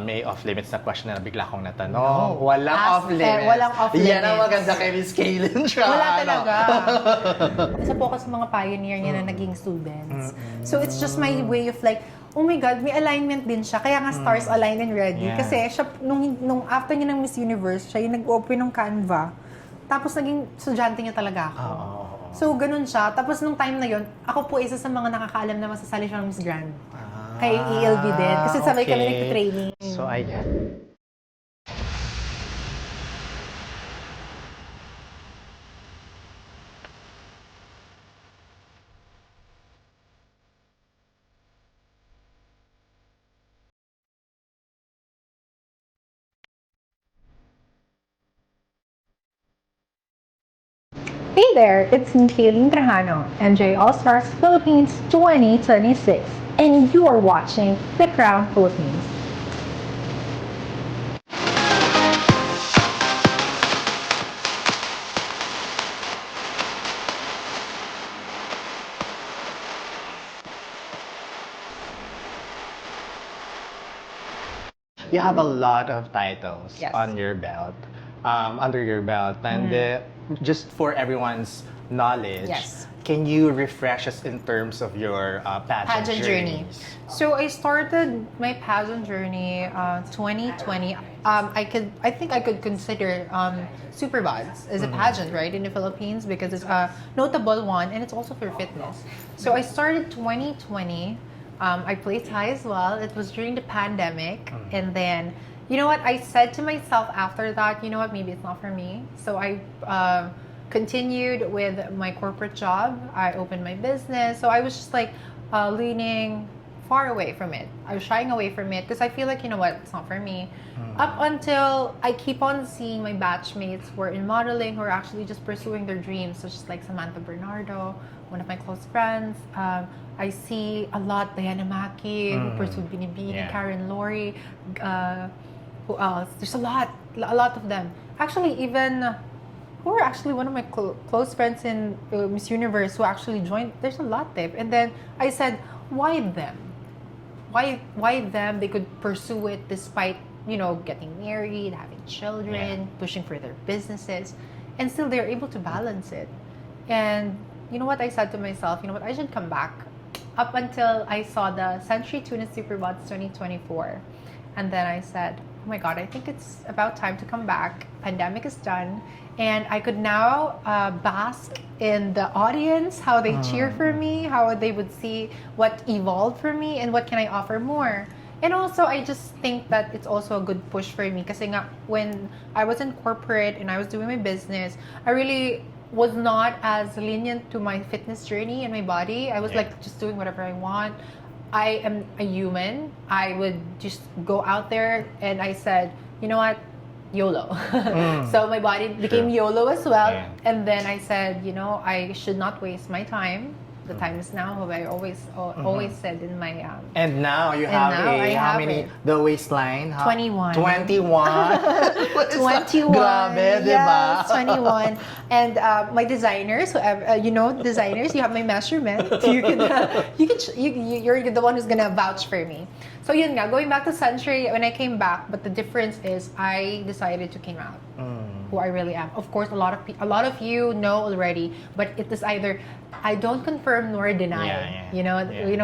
May off-limits na question na bigla kong natanong. Walang off-limits. Walang off-limits. Yan ang maganda kay Miss Keylyn Trajano. Wala talaga. Isa po ako sa mga pioneer niya na naging students. So it's just my way of like, oh my God, may alignment din siya. Kaya nga stars aligned and ready. Yeah. Kasi siya, nung after niya ng Miss Universe, siya yung nag-open ng Canva. Tapos naging estudyante niya talaga ako. So ganun siya. Tapos nung time na yon, ako po isa sa mga nakakaalam na masasali siya ng Miss Grand. Kay ELB din. Kasi sabay kami nagtitraining. So, I get Hey there, it's Keylyn Trajano, NJ Allstars Philippines 2026, and you are watching The Crown Philippines. you have a lot of titles Yes. on your belt, under your belt, and just for everyone's knowledge, Yes. can you refresh us in terms of your pageant Journey. journeys? So I started my pageant journey 2020. I think I could consider Superbods as a pageant, right, in the Philippines, because it's a notable one and it's also for fitness. So I started 2020. I played high as well. It was during the pandemic, and then you know what I said to myself after that. You know what? Maybe it's not for me. So I continued with my corporate job. I opened my business. So I was just like leaning far away from it. I was shying away from it because I feel like, you know what, it's not for me. Up until I keep on seeing my batchmates who are in modeling, who are actually just pursuing their dreams, such as like Samantha Bernardo, one of my close friends. I see a lot, Diana Maki, who pursued Binibini, Yeah. Karen Laurie, who else? There's a lot of them. Actually, even who are actually one of my close friends in Miss Universe who actually joined. There's a lot there. And then I said, why them? Why them? They could pursue it despite, you know, getting married, having children, pushing for their businesses, and still they're able to balance it. And you know what I said to myself? You know what? I should come back. Up until I saw the Century Tuna Superbots 2024, and then I said, oh my God, I think it's about time to come back. Pandemic is done, and I could now bask in the audience, how they cheer for me, how they would see what evolved for me, and what can I offer more. And also, I just think that it's also a good push for me. Kasi nga, when I was in corporate and I was doing my business, I really was not as lenient to my fitness journey and my body. I was like just doing whatever I want. I am a human. I would just go out there, and I said, you know what, YOLO. So my body became YOLO as well. Yeah. And then I said, you know, I should not waste my time. The time is now, how I always said in my And now you And have now I how have many? it. The waistline? 21. 21. 21. Grabe, di ba? Yes, 21. And my designers, you know, designers, you have my measurement. You're the one who's gonna vouch for me. So yun nga, going back to Century, when I came back, but the difference is I decided to came out. Who I really am. Of course, a lot of you know already, but it is either I don't confirm nor deny. You know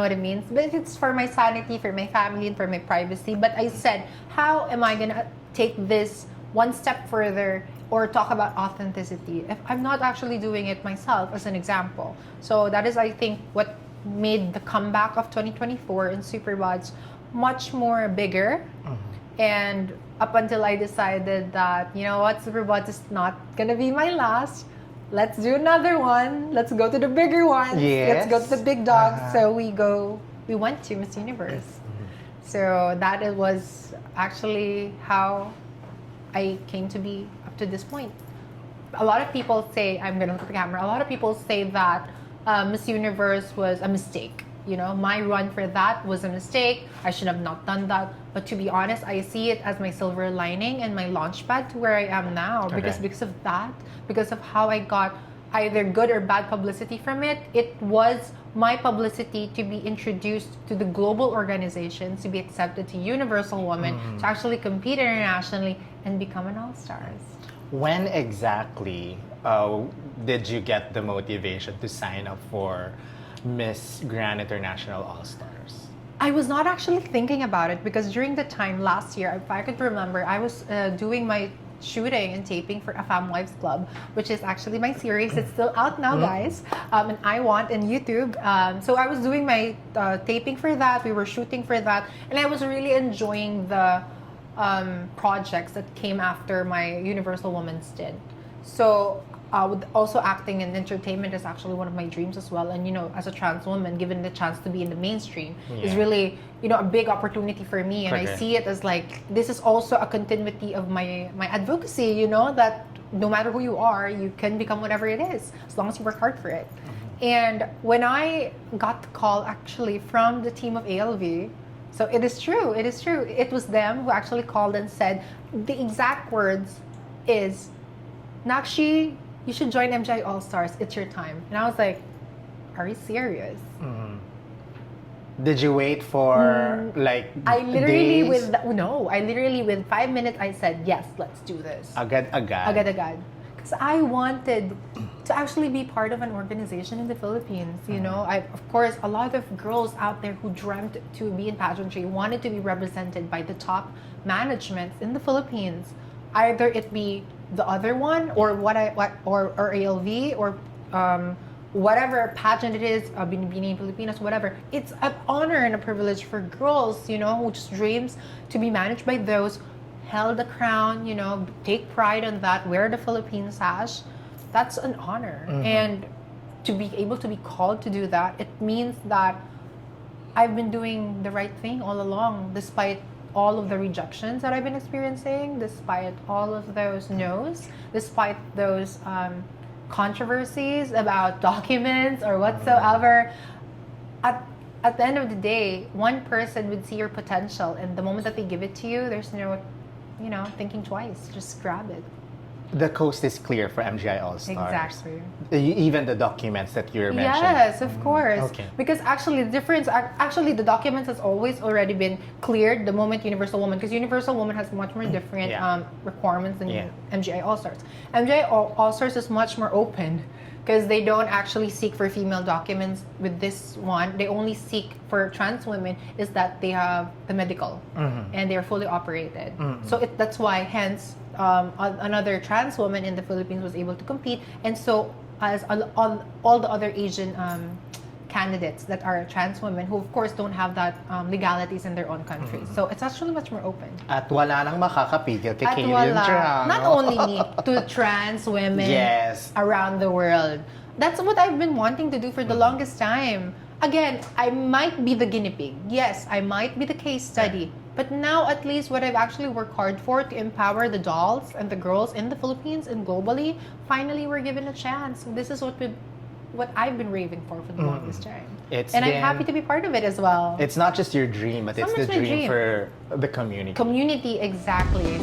what it means. But it's for my sanity, for my family, and for my privacy. But I said, how am I gonna take this one step further or talk about authenticity if I'm not actually doing it myself, as an example? So that is, I think, what made the comeback of 2024 in Superbods much more bigger. And up until I decided that, you know what, Superbots is not gonna be my last. Let's do another one. Let's go to the bigger one. Yes. Let's go to the big dogs. So we went to Miss Universe. So that it was actually how I came to be up to this point. A lot of people say, I'm gonna look at the camera, a lot of people say that Miss Universe was a mistake. You know, my run for that was a mistake. I should have not done that. But to be honest, I see it as my silver lining and my launch pad to where I am now. Okay. Because of that, because of how I got either good or bad publicity from it. It was my publicity to be introduced to the global organizations, to be accepted to Universal Women, to actually compete internationally and become an All-Stars. When exactly did you get the motivation to sign up for Miss Grand International All-Stars? I was not actually thinking about it because during the time last year, if I could remember, I was doing my shooting and taping for A Fam Wives Club, which is actually my series. It's still out now, guys, and I want in YouTube. So I was doing my taping for that. We were shooting for that, and I was really enjoying the projects that came after my Universal Woman stint. So with also acting and entertainment is actually one of my dreams as well. And as a trans woman, given the chance to be in the mainstream is really a big opportunity for me. And I see it as like this is also a continuity of my advocacy. That no matter who you are, you can become whatever it is as long as you work hard for it. And when I got the call actually from the team of ALV. So it is true. It was them who actually called and said the exact words is, Nakshi, you should join MGI All-Stars. It's your time. And I was like, are you serious? Did you wait for I literally days? I literally with 5 minutes I said, yes, let's do this. Agad. Because I wanted to actually be part of an organization in the Philippines. Of course, a lot of girls out there who dreamt to be in pageantry wanted to be represented by the top management in the Philippines. Either it be the other one or or ALV or whatever pageant it is, Binibining Pilipinas, whatever. It's an honor and a privilege for girls, who just dreams to be managed by those held the crown, take pride on that, wear the Philippine sash. That's an honor. And to be able to be called to do that, it means that I've been doing the right thing all along, despite all of the rejections that I've been experiencing, despite all of those no's, despite those controversies about documents or whatsoever. At the end of the day, one person would see your potential, and the moment that they give it to you, there's no, thinking twice. Just grab it. The coast is clear for MGI All-Stars. Exactly. Even the documents that you're mentioning. Yes, of course. Okay. Because actually the documents has always already been cleared the moment Universal Woman, because Universal Woman has much more different requirements than MGI All-Stars. MGI All-Stars is much more open because they don't actually seek for female documents with this one. They only seek for trans women is that they have the medical and they're fully operated. So that's why hence another trans woman in the Philippines was able to compete, and so as all the other Asian candidates that are trans women who of course don't have that legalities in their own countries. So it's actually much more open. At wala nang makakapigil kay Keylyn Trajano. Not only me, to trans women around the world. That's what I've been wanting to do for the longest time. Again, I might be the guinea pig. Yes, I might be the case study. But now at least what I've actually worked hard for to empower the dolls and the girls in the Philippines and globally, finally we're given a chance. This is what I've been raving for the longest time. I'm happy to be part of it as well. It's not just your dream, but it's the dream for the community. Community, exactly.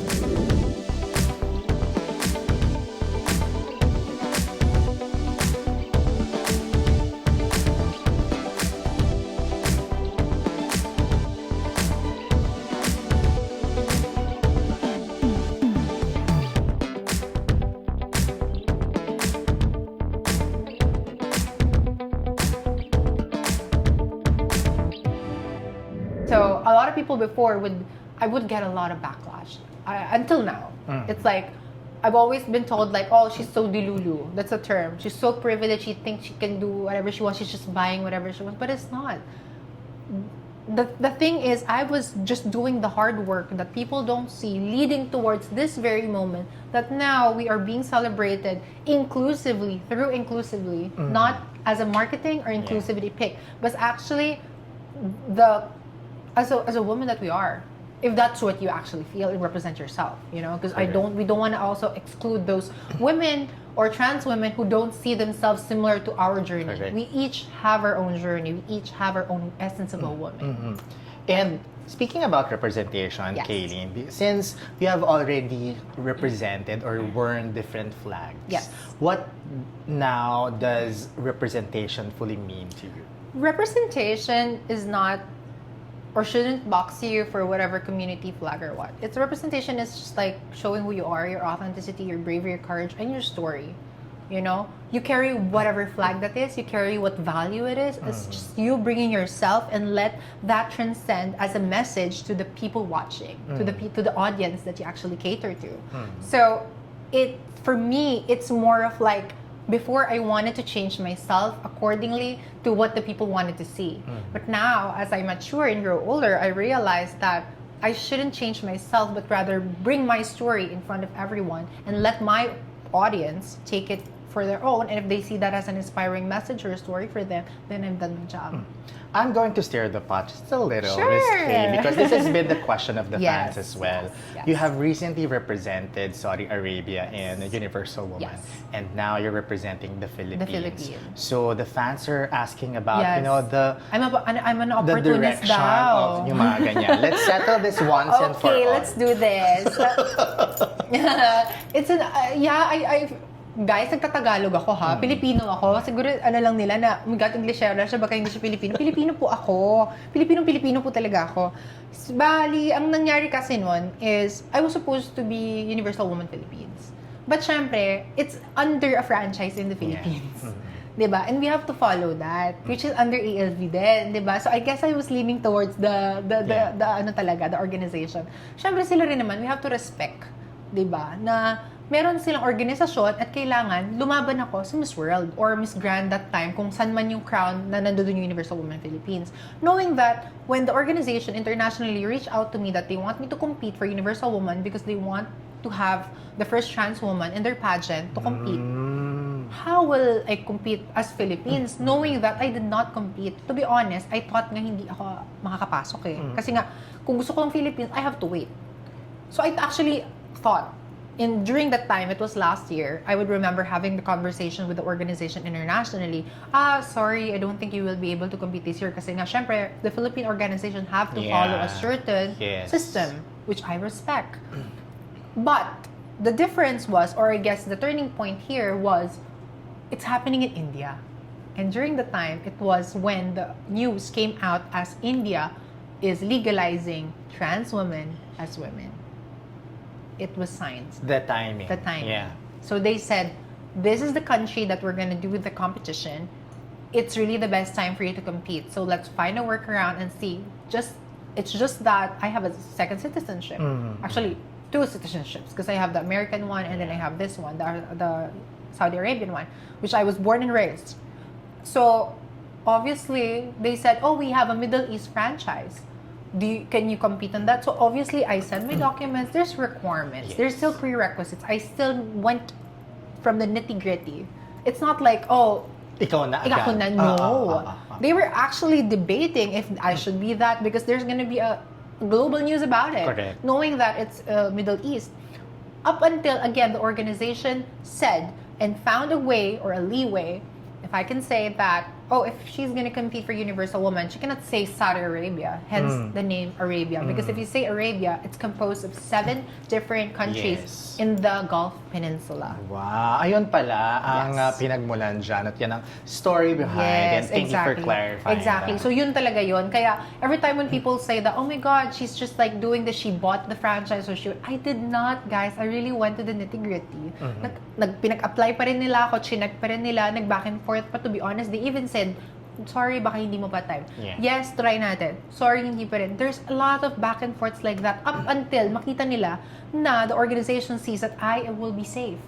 So a lot of people before I would get a lot of backlash. Until now, it's like I've always been told like, oh, she's so delulu. That's a term. She's so privileged. She thinks she can do whatever she wants. She's just buying whatever she wants. But it's not. The thing is, I was just doing the hard work that people don't see, leading towards this very moment that now we are being celebrated inclusively, not as a marketing or inclusivity pick, but actually as a woman that we are, if that's what you actually feel and represent yourself, because we don't want to also exclude those women or trans women who don't see themselves similar to our journey. We each have our own journey. We each have our own essence of a woman. And Speaking about representation, Yes. Keylyn, since you have already represented or worn different flags, Yes. what now does representation fully mean to you? Representation is not or shouldn't box you for whatever community flag or what. Its representation is just like showing who you are, your authenticity, your bravery, your courage, and your story. You know, you carry whatever flag that is, you carry what value it is. It's just you bringing yourself and let that transcend as a message to the people watching, to the audience that you actually cater to. So for me, it's more of like, before I wanted to change myself accordingly to what the people wanted to see. But now, as I mature and grow older, I realize that I shouldn't change myself, but rather bring my story in front of everyone and let my audience take it for their own. And if they see that as an inspiring message or a story for them, then I've done my job. I'm going to stir the pot just a little, Sure. Miss Kay, because this has been the question of the Yes, fans as well. yes. You have recently represented Saudi Arabia in Universal Woman, Yes. and now you're representing the Philippines. Philippines. So the fans are asking about, Yes. you know, I'm an the opportunist direction daw. of yung mga ganyan. Let's settle this once and for all. Okay, let's do this. It's an I guys, nagtatagalog ako ha. Pilipino ako. Siguro lang nila na umigat Englishera siya, baka hindi siya Pilipino. Pilipino po ako. Pilipino po talaga ako. Bali, ang nangyari kasi nun is I was supposed to be Universal Woman Philippines. But syempre, it's under a franchise in the Philippines. Yeah. Diba? And we have to follow that, which is under ALV din, diba? So I guess I was leaning towards the organization. Syempre sila rin naman, we have to respect, diba? Na meron silang organisasyon at kailangan lumaban ako sa Miss World or Miss Grand that time kung saan man yung crown na nandoon yung Universal Woman Philippines. Knowing that when the organization internationally reached out to me that they want me to compete for Universal Woman because they want to have the first trans woman in their pageant to compete. How will I compete as Philippines knowing that I did not compete? To be honest, I thought nga hindi ako makakapasok eh. Kasi nga, kung gusto ko ang Philippines, I have to wait. So I actually thought, during that time, it was last year, I would remember having the conversation with the organization internationally. Sorry, I don't think you will be able to compete this year kasi nga, syempre, the Philippine organization have to follow a certain system, which I respect. But the difference was, or I guess the turning point here was, it's happening in India. And during the time, it was when the news came out as India is legalizing trans women as women. It was signed. The timing. Yeah. So they said, this is the country that we're going to do the competition. It's really the best time for you to compete. So let's find a workaround and see. It's just that I have a second citizenship. Actually, two citizenships because I have the American one and then I have this one, the Saudi Arabian one, which I was born and raised. So obviously, they said, oh, we have a Middle East franchise. Can you compete on that? So obviously, I sent my documents. There's requirements. Yes. There's still prerequisites. I still went from the nitty-gritty. It's not like, oh, Ikaw na agad. ako na. No. They were actually debating if I should be that because there's going to be a global news about it. Correct. Knowing that it's Middle East. Up until, again, the organization said and found a way or a leeway, if I can say that, if she's going to compete for Universal Woman, she cannot say Saudi Arabia, hence the name Arabia. Because if you say Arabia, it's composed of 7 different countries in the Gulf Peninsula. Wow. Ayun pala ang pinagmulan dyan at yan ang story behind and thank you for clarifying Exactly. that. So yun talaga yun. Kaya every time when people say that, oh my God, she's just like doing this, she bought the franchise or I did not, guys. I really went to the nitty-gritty. Pinag-apply pa rin nila ako, chinek pa rin nila, nag-back and forth. But to be honest, they even said, sorry, baka hindi mo pa time. Yeah. Yes, try natin. Sorry, hindi pa rin. There's a lot of back and forths like that up until makita nila na the organization sees that I will be safe.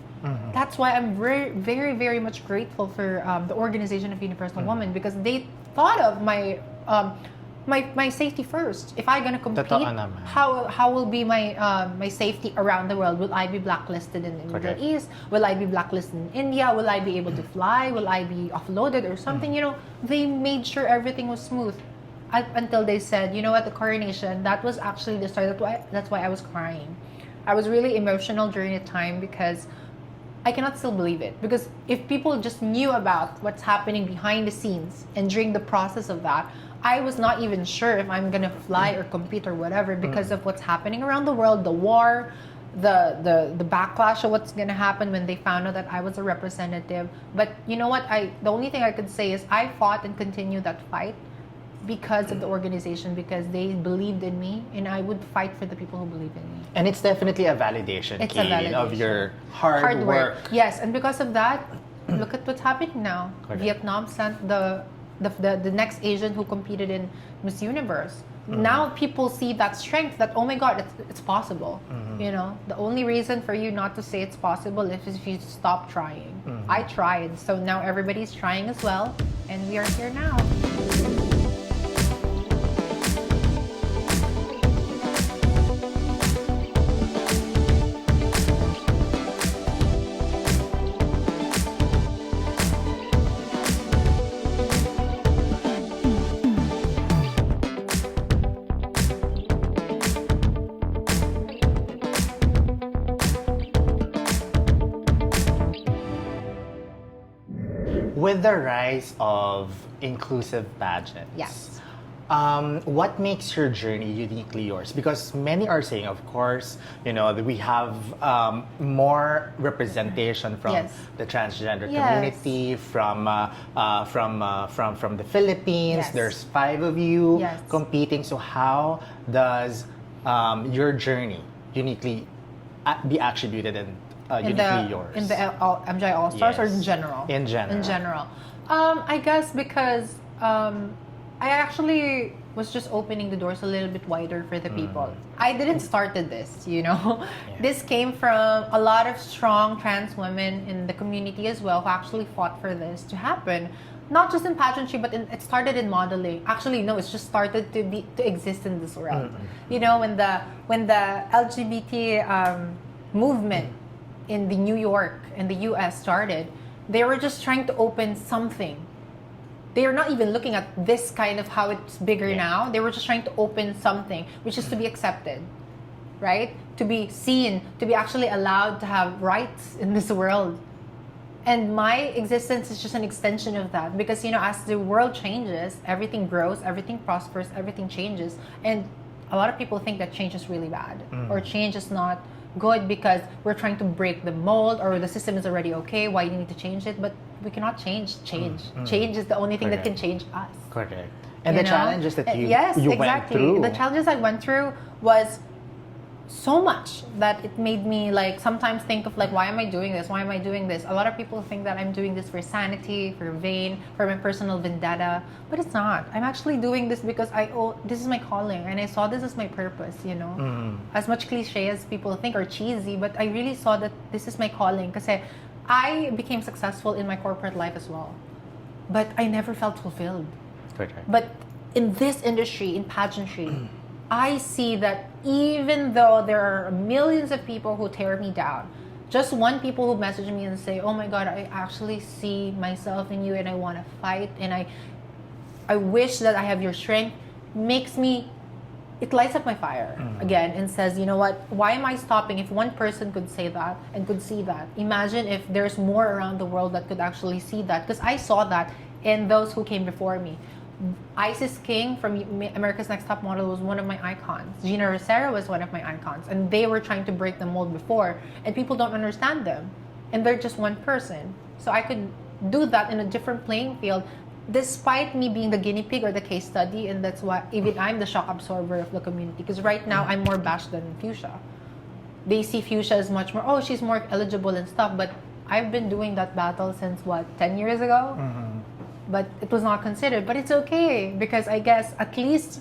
That's why I'm very, very, very much grateful for the organization of Universal Woman because they thought of my safety first. If I'm gonna compete, how will be my safety around the world? Will I be blacklisted in the Middle East? Will I be blacklisted in India? Will I be able to fly? Will I be offloaded or something? You know, they made sure everything was smooth until they said, you know what, the coronation, that was actually the start. That's why I was crying. I was really emotional during the time because I cannot still believe it. Because if people just knew about what's happening behind the scenes and during the process of that, I was not even sure if I'm gonna fly or compete or whatever because of what's happening around the world, the war, the backlash of what's gonna happen when they found out that I was a representative. But you know what? The only thing I could say is I fought and continued that fight because of the organization, because they believed in me, and I would fight for the people who believe in me. And it's definitely a validation, It's Keylyn, a validation of your hard work. Yes, and because of that, look at what's happening now. Correct. Vietnam sent the next Asian who competed in Miss Universe. Now people see that strength, that, oh my God, it's possible. You know, the only reason for you not to say it's possible is if you stop trying. I tried, so now everybody's trying as well, and we are here now. With the rise of inclusive pageants, Yes. What makes your journey uniquely yours? Because many are saying, of course, you know, that we have more representation from Yes. the transgender Yes. community, from the Philippines. Yes. There's 5 of you Yes. competing. So how does your journey uniquely be attributed and uniquely yours? In the MJ Allstars, or in Yes. general? In general. In general. I guess because I actually was just opening the doors a little bit wider for the people. I didn't started this, you know. Yeah. This came from a lot of strong trans women in the community as well who actually fought for this to happen. Not just in pageantry, but it started in modeling. Actually, no, it's just started to exist in this world. You know, when the LGBT movement in the New York and the US started, they were just trying to open something. They are not even looking at this kind of how it's bigger now. They were just trying to open something, which is to be accepted, right? To be seen, to be actually allowed to have rights in this world. And my existence is just an extension of that, because, you know, as the world changes, everything grows, everything prospers, everything changes. And a lot of people think that change is really bad, or change is not good because we're trying to break the mold, or the system is already okay, why do you need to change it? But we cannot change. Change is the only thing that can change us. Correct. And You the know? challenges that you exactly. went through. The challenges I went through was so much that it made me like sometimes think of like, why am I doing this? Why am I doing this? A lot of people think that I'm doing this for sanity, for vain, for my personal vendetta, but it's not. I'm actually doing this because this is my calling, and I saw this as my purpose, you know. As much cliche as people think, or cheesy, but I really saw that this is my calling, because I became successful in my corporate life as well, but I never felt fulfilled. Correct. But in this industry, in pageantry, I see that even though there are millions of people who tear me down, just one people who message me and say, oh my God, I actually see myself in you and I want to fight, and I wish that I have your strength, it lights up my fire again, and says, you know what, why am I stopping? If one person could say that and could see that, imagine if there's more around the world that could actually see that, because I saw that in those who came before me. Isis King from America's Next Top Model was one of my icons. Gina Rosero was one of my icons, and they were trying to break the mold before, and people don't understand them, and they're just one person. So I could do that in a different playing field, despite me being the guinea pig or the case study, and that's why even I'm the shock absorber of the community, because right now I'm more bashed than Fuchsia. They see Fuchsia as much more, oh, she's more eligible and stuff, but I've been doing that battle since 10 years ago? But it was not considered. But it's okay, because I guess at least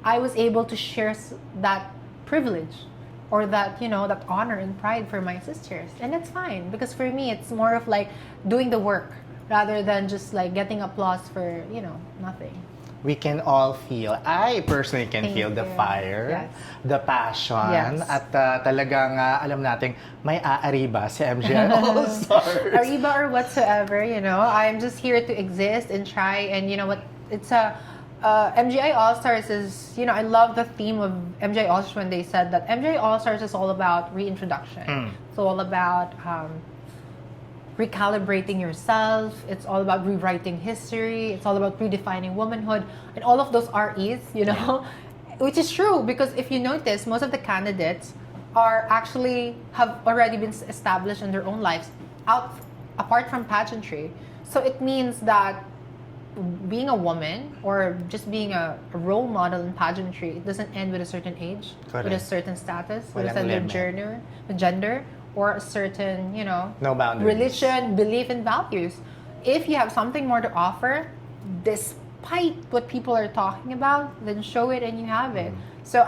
I was able to share that privilege, or that, you know, that honor and pride for my sisters. And that's fine, because for me, it's more of like doing the work rather than just like getting applause for, you know, nothing. We can all feel, I personally can Thank feel the you. fire, Yes. the passion, Yes. at talagang alam nating may aariba si MJ All-Stars. Ariba or whatsoever, you know, I'm just here to exist and try. And you know what, it's MGI All-Stars is, you know, I love the theme of MGI All-Stars when they said that MGI All-Stars is all about reintroduction. It's all about recalibrating yourself. It's all about rewriting history. It's all about redefining womanhood. And all of those REs, you know, which is true because if you notice, most of the candidates have already been established in their own lives apart from pageantry. So it means that being a woman or just being a role model in pageantry, it doesn't end with a certain age, with a certain status, with a certain gender, or a certain, you know, no boundaries, religion, belief, and values. If you have something more to offer, despite what people are talking about, then show it and you have it. So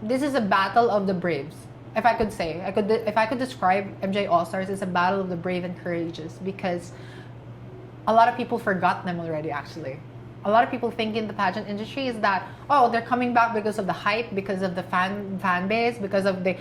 this is a battle of the braves. If I could say, if I could describe MJ Allstars, it's a battle of the brave and courageous because a lot of people forgot them already, actually. A lot of people think in the pageant industry is that, oh, they're coming back because of the hype, because of the fan base, because of they're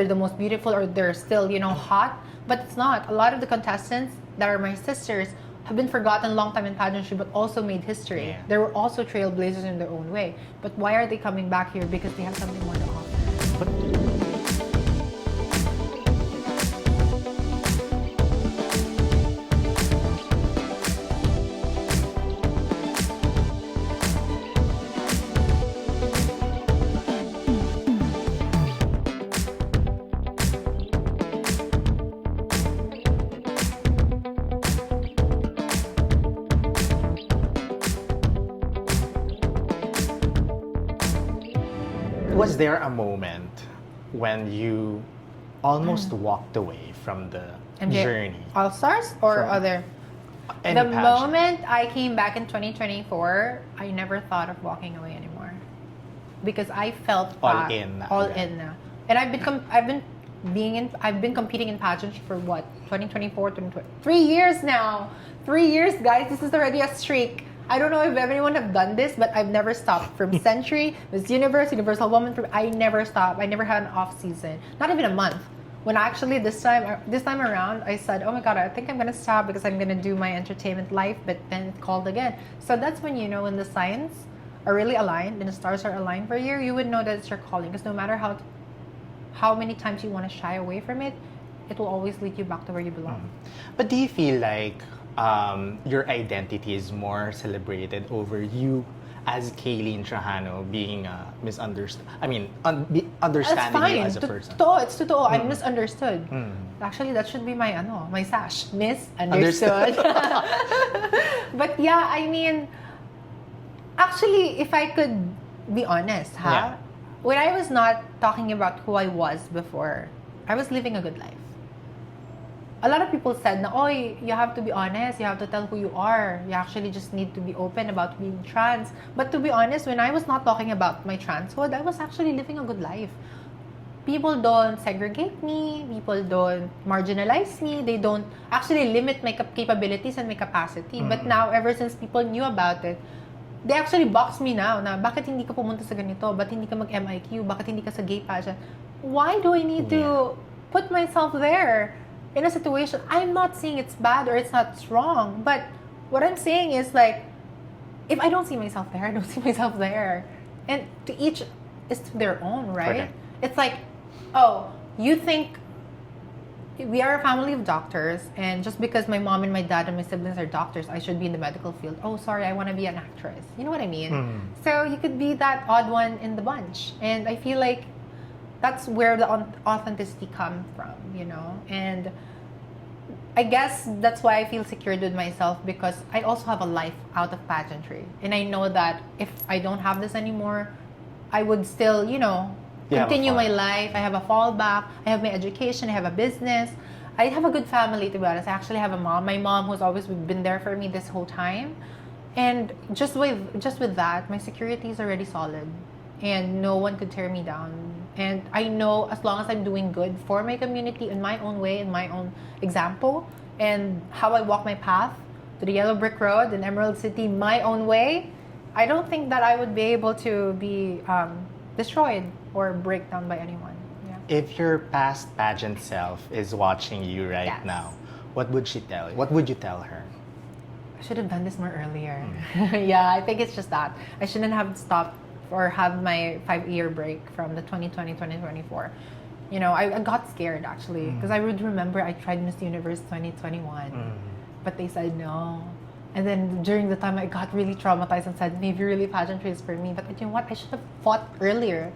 the most beautiful or they're still, you know, hot. But it's not. A lot of the contestants that are my sisters have been forgotten a long time in pageantry but also made history. Yeah. They were also trailblazers in their own way. But why are they coming back here? Because they have something more to offer. Was there a moment when you almost walked away from the journey? Allstars or other? Any The pageant? moment I came back in 2024, I never thought of walking away anymore because I felt All in. all in now. And I've been competing in pageantry for what, 2024, 2020, 3 years now. 3 years, guys. This is already a streak. I don't know if everyone have done this, but I've never stopped. From Century, Miss Universe, Universal Woman, I never stopped. I never had an off season, not even a month. When actually this time around, I said, oh my God, I think I'm gonna stop because I'm gonna do my entertainment life, but then it called again. So that's when you know when the signs are really aligned and the stars are aligned for you, you would know that it's your calling. Because no matter how many times you want to shy away from it, it will always lead you back to where you belong. But do you feel like your identity is more celebrated over you as Keylyn Trajano being misunderstood? I mean, understanding you as a person. It's totoo. I'm misunderstood. Actually, that should be my sash. Misunderstood. But yeah, I mean, actually, if I could be honest, when I was not talking about who I was before, I was living a good life. A lot of people said, oh, you have to be honest, you have to tell who you are. You actually just need to be open about being trans. But to be honest, when I was not talking about my transhood, I was actually living a good life. People don't segregate me, people don't marginalize me, they don't actually limit my capabilities and my capacity. But now, ever since people knew about it, they actually box me now na bakit hindi ka pumunta sa ganito, bakit hindi ka mag-MIQ, bakit hindi ka sa gay pageant. Why do I need to put myself there? In a situation, I'm not saying it's bad or it's not wrong, but what I'm saying is like, if I don't see myself there, I don't see myself there. And to each is to their own, right? Okay. It's like, oh, you think we are a family of doctors, and just because my mom and my dad and my siblings are doctors, I should be in the medical field. Oh, sorry, I want to be an actress. You know what I mean? So you could be that odd one in the bunch. And I feel like that's where the authenticity comes from, you know? And I guess that's why I feel secured with myself, because I also have a life out of pageantry. And I know that if I don't have this anymore, I would still, you know, continue my life. I have a fallback. I have my education. I have a business. I have a good family, to be honest. I actually have a mom. My mom who's always been there for me this whole time. And just with that, my security is already solid. And no one could tear me down. And I know as long as I'm doing good for my community in my own way, in my own example, and how I walk my path to the Yellow Brick Road in Emerald City my own way, I don't think that I would be able to be destroyed or break down by anyone. Yeah. If your past pageant self is watching you right now, what would she tell you? What would you tell her? I should have done this more earlier. Yeah, I think it's just that. I shouldn't have stopped or have my 5-year break from the 2020-2024. You know, I got scared actually because I would remember I tried Miss Universe 2021, but they said no. And then during the time I got really traumatized and said maybe really pageantry is for me. But you know what? I should have fought earlier.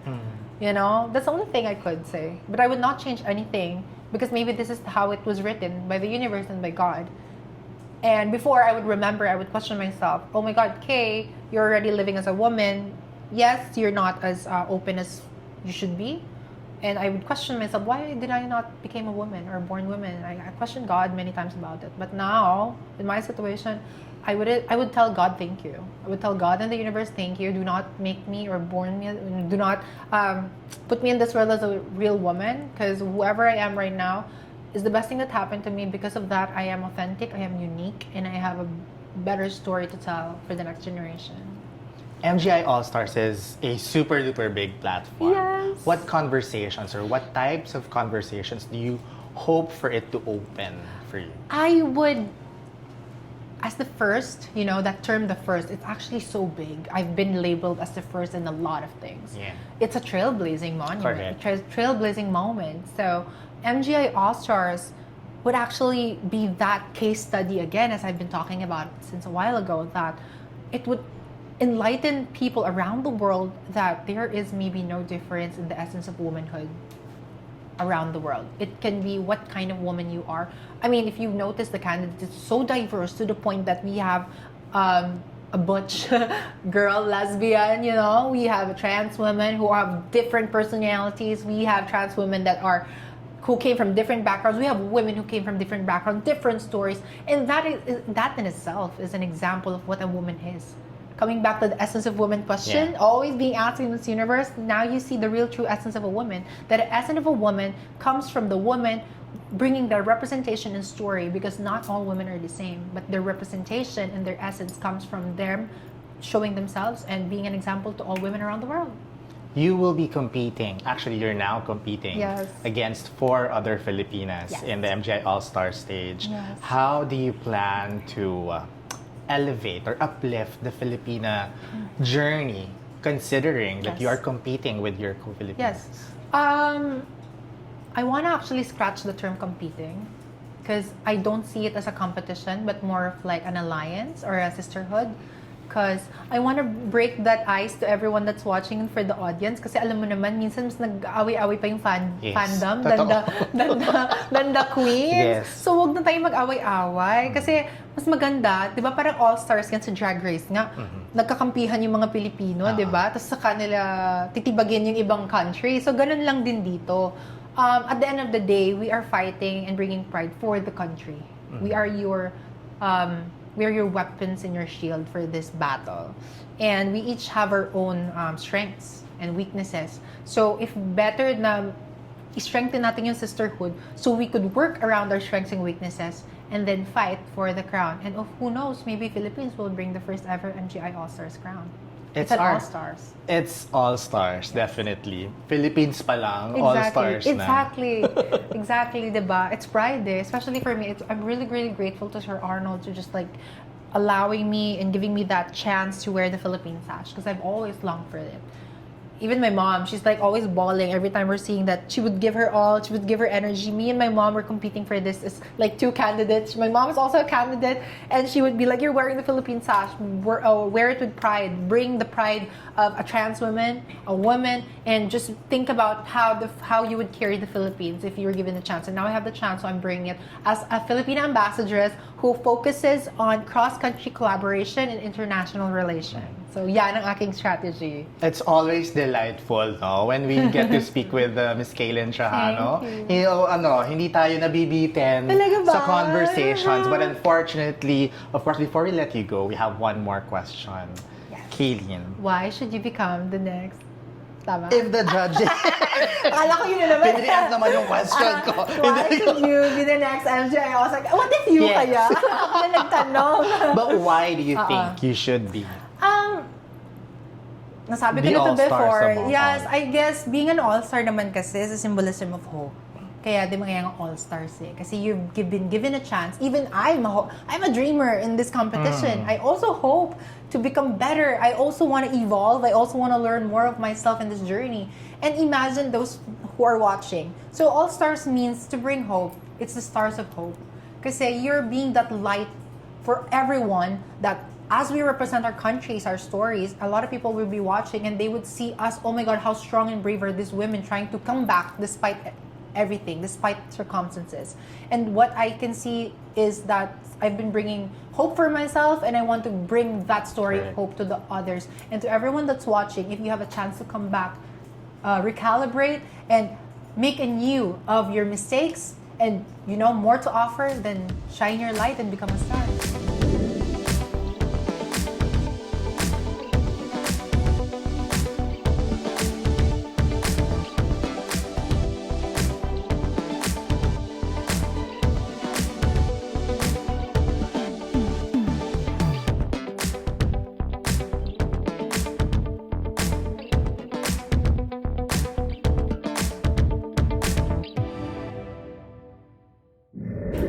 You know, that's the only thing I could say. But I would not change anything because maybe this is how it was written by the universe and by God. And before I would remember, I would question myself, oh my God, Kay, you're already living as a woman. Yes, you're not as open as you should be. And I would question myself, why did I not become a woman or born woman? I questioned God many times about it. But now, in my situation, I would tell God thank you. I would tell God and the universe thank you. Do not make me or born me. Do not put me in this world as a real woman, because whoever I am right now is the best thing that happened to me. Because of that, I am authentic, I am unique, and I have a better story to tell for the next generation. MGI Allstars is a super duper big platform. Yes. What conversations or what types of conversations do you hope for it to open for you? I would, as the first, you know, that term, the first, it's actually so big. I've been labeled as the first in a lot of things. Yeah. It's a trailblazing monument, a trailblazing moment. So MGI Allstars would actually be that case study again, as I've been talking about since a while ago, that it would enlighten people around the world that there is maybe no difference in the essence of womanhood around the world. It can be what kind of woman you are. I mean, if you notice, the candidates, it's so diverse to the point that we have a butch girl, lesbian, you know, we have a trans women who have different personalities, we have trans women who came from different backgrounds, we have women who came from different backgrounds, different stories, and that in itself is an example of what a woman is. Coming back to the essence of woman question, always being asked in this universe, now you see the real true essence of a woman. That the essence of a woman comes from the woman bringing their representation and story, because not all women are the same, but their representation and their essence comes from them showing themselves and being an example to all women around the world. You will be competing, actually you're now competing against 4 other Filipinas in the MGI All-Star stage. Yes. How do you plan to elevate or uplift the Filipina journey, considering that you are competing with your co-Filipinos? Yes. I want to actually scratch the term competing, because I don't see it as a competition, but more of like an alliance or a sisterhood. Because I want to break that ice to everyone that's watching and for the audience. Kasi alam mo naman, minsan mas nag-away-away pa yung fandom than the queens. Yes. So wag na tayo mag-away-away. Kasi mas maganda, di ba parang All-Stars yan sa Drag Race nga. Nagkakampihan yung mga Pilipino, di ba? Tapos saka nila titibagin yung ibang country. So ganun lang din dito. At the end of the day, we are fighting and bringing pride for the country. We are your weapons and your shield for this battle. And we each have our own strengths and weaknesses. So if better na i-strengthen natin yung sisterhood so we could work around our strengths and weaknesses and then fight for the crown. And who knows, maybe Philippines will bring the first ever MGI All-Stars crown. It's an All-Stars. It's All-Stars, definitely. Philippines pa lang, All-Stars na. Exactly, diba? It's pride eh. Especially for me, I'm really, really grateful to Sir Arnold to just like allowing me and giving me that chance to wear the Philippine sash, because I've always longed for it. Even my mom, she's like always bawling every time we're seeing that. She would give her all, she would give her energy. Me and my mom were competing for this as like 2 candidates. My mom is also a candidate, and she would be like, you're wearing the Philippine sash, wear it with pride, bring the pride of a trans woman, a woman, and just think about how you would carry the Philippines if you were given the chance. And now I have the chance, so I'm bringing it as a Filipina ambassadress who focuses on cross-country collaboration and international relations. So, yan ang aking strategy. It's always delightful, no? When we get to speak with Miss Keylyn Trajano. Hindi tayo nabibitin sa conversations. But unfortunately, of course, before we let you go, we have one more question. Yes. Keylyn. Why should you become the next? Tama? If the judges... Akala ko yun na naman. Pinilihan naman yung question ko. Why should you be the next MGI? I was like, what if you kaya? Ako na nagtanong. But why do you think you should be? Nasabi ko na to before. Yes, I guess being an all-star naman kasi is a symbolism of hope. Kaya di mga yung all-stars eh. Kasi you've been given a chance. Even I'm a dreamer in this competition. I also hope to become better. I also want to evolve. I also want to learn more of myself in this journey. And imagine those who are watching. So Allstars means to bring hope. It's the stars of hope. Kasi you're being that light for everyone that as we represent our countries, our stories, a lot of people will be watching and they would see us, oh my God, how strong and brave are these women trying to come back despite everything, despite circumstances. And what I can see is that I've been bringing hope for myself and I want to bring that story of hope to the others. And to everyone that's watching, if you have a chance to come back, recalibrate and make anew of your mistakes and more to offer, then shine your light and become a star.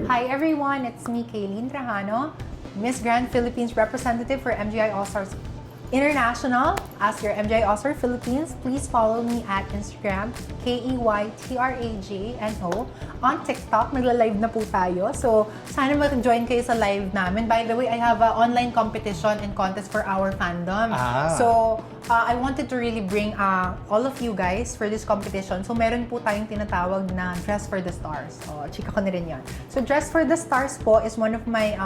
Hi everyone, it's me, Keylyn Trajano, Miss Grand Philippines representative for MGI Allstars International. As your MGI Allstar Philippines, please follow me at Instagram, KEYTRAJNO. On TikTok, nagla-live na po tayo. So, sana mag-join kayo sa live namin. By the way, I have an online competition and contest for our fandom. So, I wanted to really bring all of you guys for this competition. So, meron po tayong tinatawag na Dress for the Stars. O, chika ko na rin yan. So, Dress for the Stars po is one of my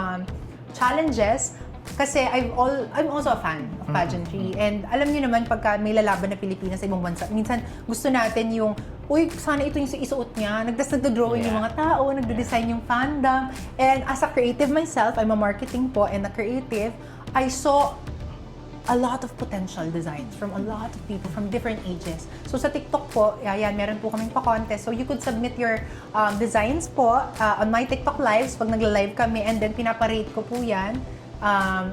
challenges. Kasi I'm also a fan of pageantry. And alam niyo naman, pagka may lalaban na Pilipinas sa ibang bansa, minsan gusto natin yung, uy, sana ito yung isuot niya. Nagdrawing yung mga tao, nagde-design yung fandom. And as a creative myself, I'm a marketing po and a creative, I saw a lot of potential designs from a lot of people from different ages. So sa TikTok po, ayan, meron po kaming pa-contest. So you could submit your designs po on my TikTok lives pag nagla-live kami, and then pinaparate ko po yan.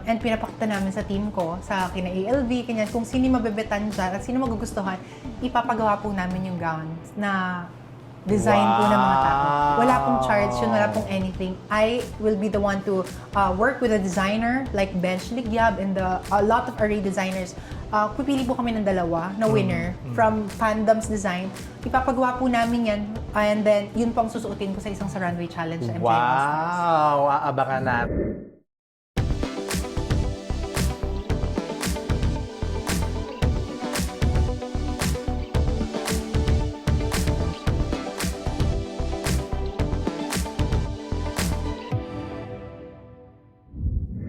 And pinapakita namin sa team ko, sa kina ALV, kanyan, kung sino mabebetan dyan at sino magugustuhan, ipapagawa po namin yung gowns na design po ng mga tao. Wala pong charge yun, wala pong anything. I will be the one to work with a designer like Bench Ligyab and a lot of array designers. Pipili po kami ng dalawa na winner from Fandom's Design. Ipapagawa po namin yan, and then yun pong susuotin ko sa isang sa runway challenge. Wow! Aabangan natin.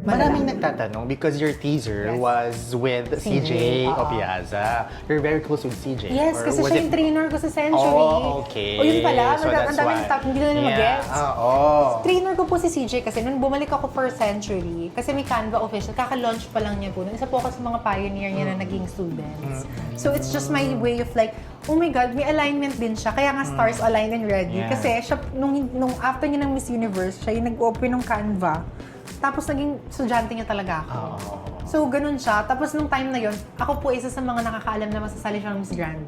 Maraming nagtatanong because your teaser was with CJ Opiaza. You're very close with CJ. Yes, kasi siya yung trainer ko sa Century. Oh, okay. O yun pala, So that's ang daming why. hindi na mag-gets. Oh. Trainer ko po si CJ kasi nung bumalik ako for Century, kasi may Canva official, kaka-launch pa lang niya po. Isa po ako sa mga pioneer niya na naging students. So it's just my way of like, oh my God, may alignment din siya. Kaya nga stars aligned and ready. Yeah. Kasi siya, nung after niya ng Miss Universe, siya yung nag-open ng Canva. Tapos naging estudyante niya talaga ako. So, ganun siya. Tapos nung time na yon, ako po isa sa mga nakakaalam na masasali siya ng Miss Grand.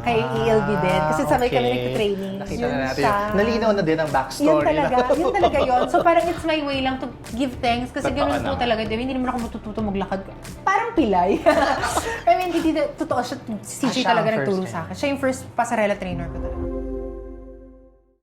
Kay ELB din. Kasi sabay kami nagtitraining. Nakita na natin. Nalinaw na din ang backstory. Yun talaga yun. So parang it's my way lang to give thanks. Kasi ganun po talaga. Hindi naman ako matututo maglakad. Parang pilay. I mean, hindi totoo siya. Si CJ talaga nagturo sa akin. Siya yung first pasarela trainer ko talaga.